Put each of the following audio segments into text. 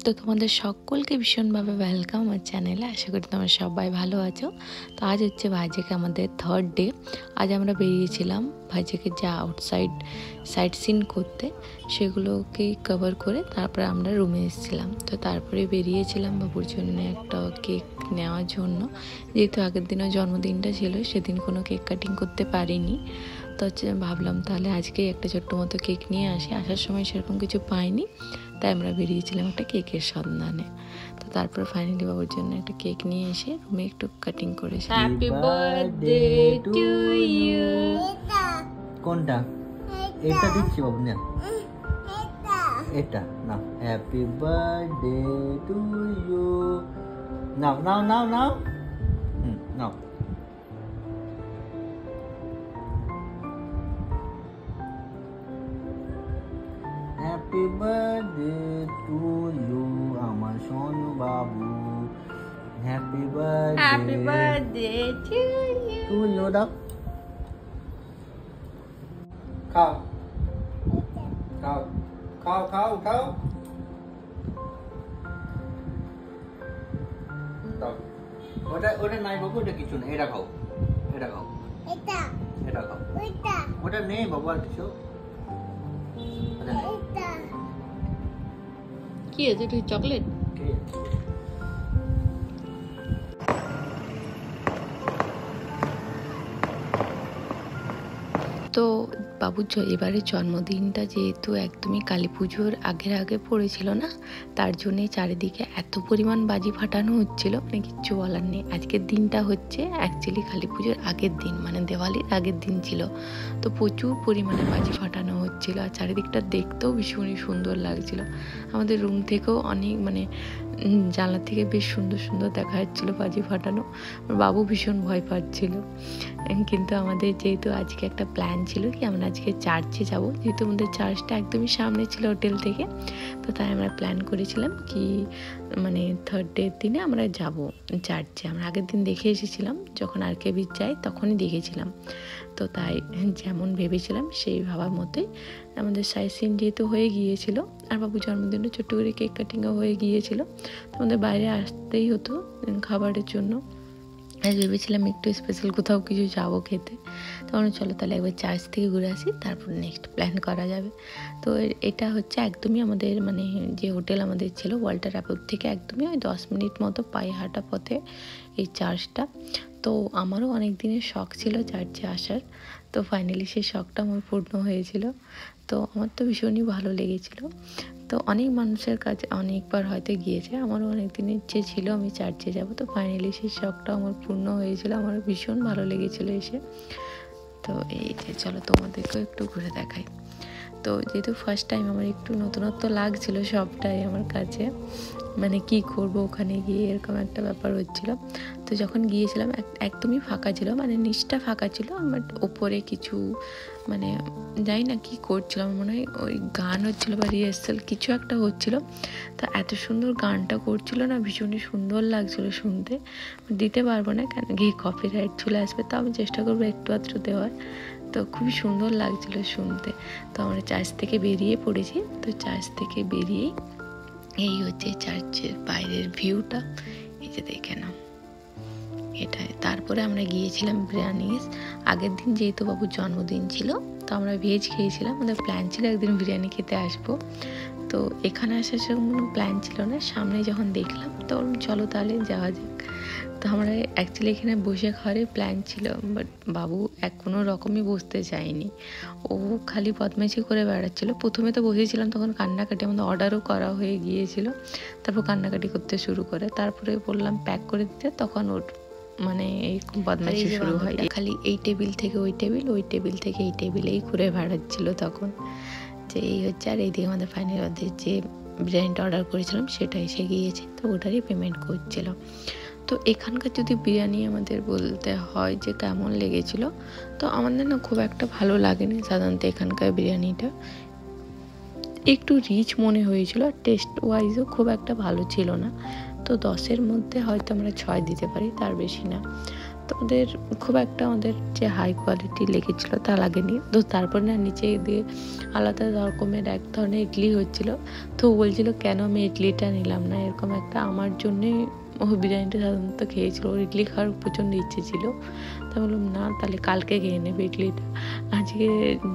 তো তোমাদের সকলকে ভীষণভাবে ওয়েলকাম আমার চ্যানেলে। আশা করি তোমরা সবাই ভালো আছো। তো আজ হচ্ছে ভাইজ্যাকে আমাদের থার্ড ডে। আজ আমরা বেরিয়েছিলাম ভাইজ্যাকে যা আউটসাইড সাইট সিন করতে, সেগুলোকে কভার করে তারপরে আমরা রুমে এসেছিলাম। তো তারপরে বেরিয়েছিলাম বাবুর জন্য একটা কেক নেওয়ার জন্য, যেহেতু আগের দিনও জন্মদিনটা ছিল, সেদিন কোনো কেক কাটিং করতে পারিনি। তো ভাবলাম তাহলে আজকেই একটা ছোট্ট মতো কেক নিয়ে আসি। আসার সময় সেরকম কিছু পাইনি, তাই আমরা বেরিয়েছিলাম একটা কেকের সন্ধানে। তো তারপর ফাইনালি বাবুর জন্য একটা কেক নিয়ে এসে রুমে একটু কাটিং করেছি। Happy birthday to you. কোনটা? এটা দিচ্ছি বাবু, না এটা না। Happy birthday to you. নাও নাও নাও নাও, নাও। হ্যাপি বার্থডে টু ইউ আমার সোনু বাবু। Happy birthday to you. To you. দাও, খাও খাও খাও খাও খাও। ওটা ওটা নাই বাবু, ওটা কিছু না। এটা খাও, এটা খাও, এটা খাও। ওটা নেই বাবু, আর কিছু কি আছে? এটা চকলেট। তো বাবুর এবারে জন্মদিনটা যেহেতু একদমই কালী পুজোর আগে পড়েছিল না, তার জন্যে চারিদিকে এত পরিমাণ বাজি ফাটানো হচ্ছিল, মানে কিচ্ছু বলার নেই। আজকের দিনটা হচ্ছে অ্যাকচুয়ালি কালী পুজোর আগের দিন, মানে দেওয়ালির আগের দিন ছিল। তো প্রচুর পরিমাণে বাজি ফাটানো হচ্ছিল, আর চারিদিকটা দেখতেও ভীষণই সুন্দর লাগছিল। আমাদের রুম থেকেও অনেক, মানে জানলা থেকে বেশ সুন্দর সুন্দর দেখা যাচ্ছিলো বাজি ফাটানো। বাবু ভীষণ ভয় পাচ্ছিল, কিন্তু আমাদের যেহেতু আজকে একটা প্ল্যান ছিল কি আমরা আজকে চার্চে যাব, যেহেতু আমাদের চার্চটা একদমই সামনে ছিল হোটেল থেকে। তো তাই আমরা প্ল্যান করেছিলাম কি মানে থার্ড ডের দিনে আমরা যাব চার্চে। আমরা আগের দিন দেখে এসেছিলাম, যখন আরকে বিচ যাই তখনই দেখেছিলাম। তো তাই যেমন ভেবেছিলাম সেই ভাবার মতোই আমাদের সাইট সিন যেহেতু হয়ে গিয়েছিল, আর বাবু জন্মদিনও ছোট্ট করে কেক কাটিংও হয়ে গিয়েছিল, তো আমাদের বাইরে আসতেই হতো খাবারের জন্য। ভেবেছিলাম একটু স্পেশাল কোথাও কিছু যাবো খেতে, তখন চলো তাহলে একবার চার্চ থেকে ঘুরে আসি, তারপর নেক্সট প্ল্যান করা যাবে। তো এটা হচ্ছে একদমই আমাদের, মানে যে হোটেল আমাদের ছিল ওয়াল্টার অ্যাপোর্ট থেকে একদমই ওই 10 মিনিট মতো পায়ে হাঁটা পথে এই চার্চটা। তো আমারও অনেক দিনের শখ ছিল চার্চে আসার, তো ফাইনালি সেই শখটা আমার পূর্ণ হয়েছিল। তো আমার তো ভীষণই ভালো লেগেছিল। তো অনেক মানুষের কাছে অনেকবার হয়তো গিয়েছে, আমারও অনেক দিনের ইচ্ছে ছিল আমি চার্চে যাব। তো ফাইনালি সেই শখটা আমার পূর্ণ হয়েছিল, আমার ভীষণ ভালো লেগেছিলো এসে। তো এই যে চলো তোমাদেরকেও একটু ঘুরে দেখাই। তো যেহেতু ফার্স্ট টাইম আমার একটু নতুনত্ব লাগছিল সবটাই আমার কাছে, মানে কি করব ওখানে গিয়ে এরকম একটা ব্যাপার হচ্ছিল। তো যখন গিয়েছিলাম একদমই ফাঁকা ছিল, মানে নিচটা ফাঁকা ছিল, বাট ওপরে কিছু মানে জানি না কি করছিলাম, মনে হয় ওই গান হচ্ছিল বা রিহার্সাল কিছু একটা হচ্ছিল। তো এত সুন্দর গানটা করছিল না, ভীষণই সুন্দর লাগছিল শুনতে। দিতে পারবো না কেন গিয়ে কপিরাইট চলে আসবে, তো আমি চেষ্টা করবো একটু আধটু দেওয়ার। তো খুবই সুন্দর লাগছিল শুনতে। তো আমরা চার্চ থেকে বেরিয়ে পড়েছি। তো চার্চ থেকে বেরিয়েই এই হচ্ছে চার্চের বাইরের ভিউটা, এই যে দেখে নাও এটাই। তারপরে আমরা গিয়েছিলাম বিরিয়ানিস। আগের দিন যেহেতু বাবুর জন্মদিন ছিল, তো আমরা ভেজ খেয়েছিলাম, আমাদের প্ল্যান ছিল একদিন বিরিয়ানি খেতে আসবো। তো এখানে আসার কোনো প্ল্যান ছিল না, সামনে যখন দেখলাম তো চলো তাহলে যাওয়া যাক। তো আমরা অ্যাকচুয়ালি এখানে বসে খাওয়ারই প্ল্যান ছিল, বাট বাবু কোনো রকমই বসতে চায়নি, ও খালি বদমাইশি করে বেড়াচ্ছিলো। প্রথমে তো বসেছিলাম তখন কান্নাকাটি, আমাদের অর্ডারও করা হয়ে গিয়েছিল, তারপর কান্নাকাটি করতে শুরু করে। তারপরে বললাম প্যাক করে দিতে, তখন ওর মানে এই বদমাইশি শুরু হয়, খালি এই টেবিল থেকে ওই টেবিল, ওই টেবিল থেকে এই টেবিল এই ঘুরে বেড়াচ্ছিলো তখন। যে এই হচ্ছে, আর এইদিকে আমাদের ফাইনাল ওদের যে বিরিয়ানিটা অর্ডার করেছিলাম সেটা এসে গিয়েছে, তো ওটারই পেমেন্ট করছিল। তো এখানকার যদি বিরিয়ানি আমাদের বলতে হয় যে কেমন লেগেছিল, তো আমাদের না খুব একটা ভালো লাগেনি সাধারণত এখানকার বিরিয়ানিটা, একটু রিচ মনে হয়েছিল, আর টেস্ট ওয়াইজও খুব একটা ভালো ছিল না। তো 10-এর মধ্যে হয়তো আমরা 6 দিতে পারি, তার বেশি না। তো ওদের খুব একটা আমাদের যে হাই কোয়ালিটি লেগেছিলো তা লাগেনি। তো তারপর না নিচে দিয়ে আলাদা রকমের এক ধরনের ইডলি হচ্ছিলো। তো বলছিল কেন আমি ইডলিটা নিলাম না, এরকম একটা আমার জন্যে ও বিরিয়ানিটা সাধারণত খেয়েছিল, ওর ইডলি খাওয়ার প্রচণ্ড ইচ্ছে ছিল। তা বললাম না তাহলে কালকে খেয়ে নেবে ইডলিটা, আজকে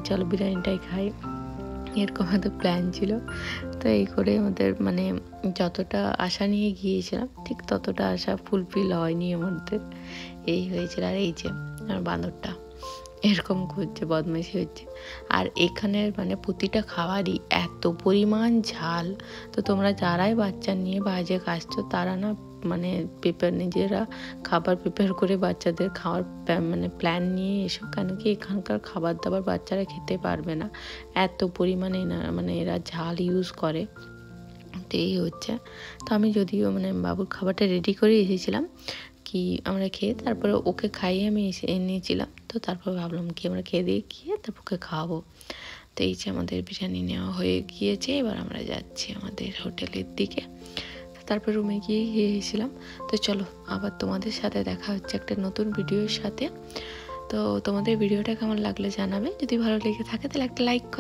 চলো বিরিয়ানিটাই খাই, এরকম হয়তো প্ল্যান ছিল। তো এই করে আমাদের মানে যতটা আশা নিয়ে গিয়েছিলাম ঠিক ততটা আশা ফুলফিল হয়নি আমাদের, এই হয়েছিল। আর এই যে আমার বাঁদরটা এরকম করছে, বদমাইশি হচ্ছে। আর এখানের মানে প্রতিটা খাবারই এত পরিমাণ ঝাল। তো তোমরা যারাই বাচ্চা নিয়ে বাইরে খাচ্ছো তারা না মানে নিজেরা খাবার প্রিপেয়ার করে বাচ্চাদের খাওয়ার মানে প্ল্যান নিয়ে এসো, কেন কি এখানকার খাবার দাবার বাচ্চারা খেতে পারবে না, এত পরিমাণে না মানে এরা ঝাল ইউজ করে। তো এই হচ্ছে। তো আমি যদিও মানে বাবুর খাবারটা রেডি করে এসেছিলাম কি আমরা খেয়ে, তারপরে ওকে খাইয়ে আমি এনেছিলাম। তো তারপর ভাবলাম কি আমরা খেয়ে দিয়ে গিয়ে তারপর ওকে খাওয়াবো। তো এই যে আমাদের বিরিয়ানি নেওয়া হয়ে গিয়েছে, এবার আমরা যাচ্ছি আমাদের হোটেলের দিকে। তারপর রুমে গিয়ে খেয়েছিলাম। তো চলো আবার তোমাদের সাথে দেখা হচ্ছে একটা নতুন ভিডিওর সাথে। তো তোমাদের ভিডিওটা কেমন লাগলে জানাবে, যদি ভালো লেগে থাকে তাহলে একটা লাইক করো।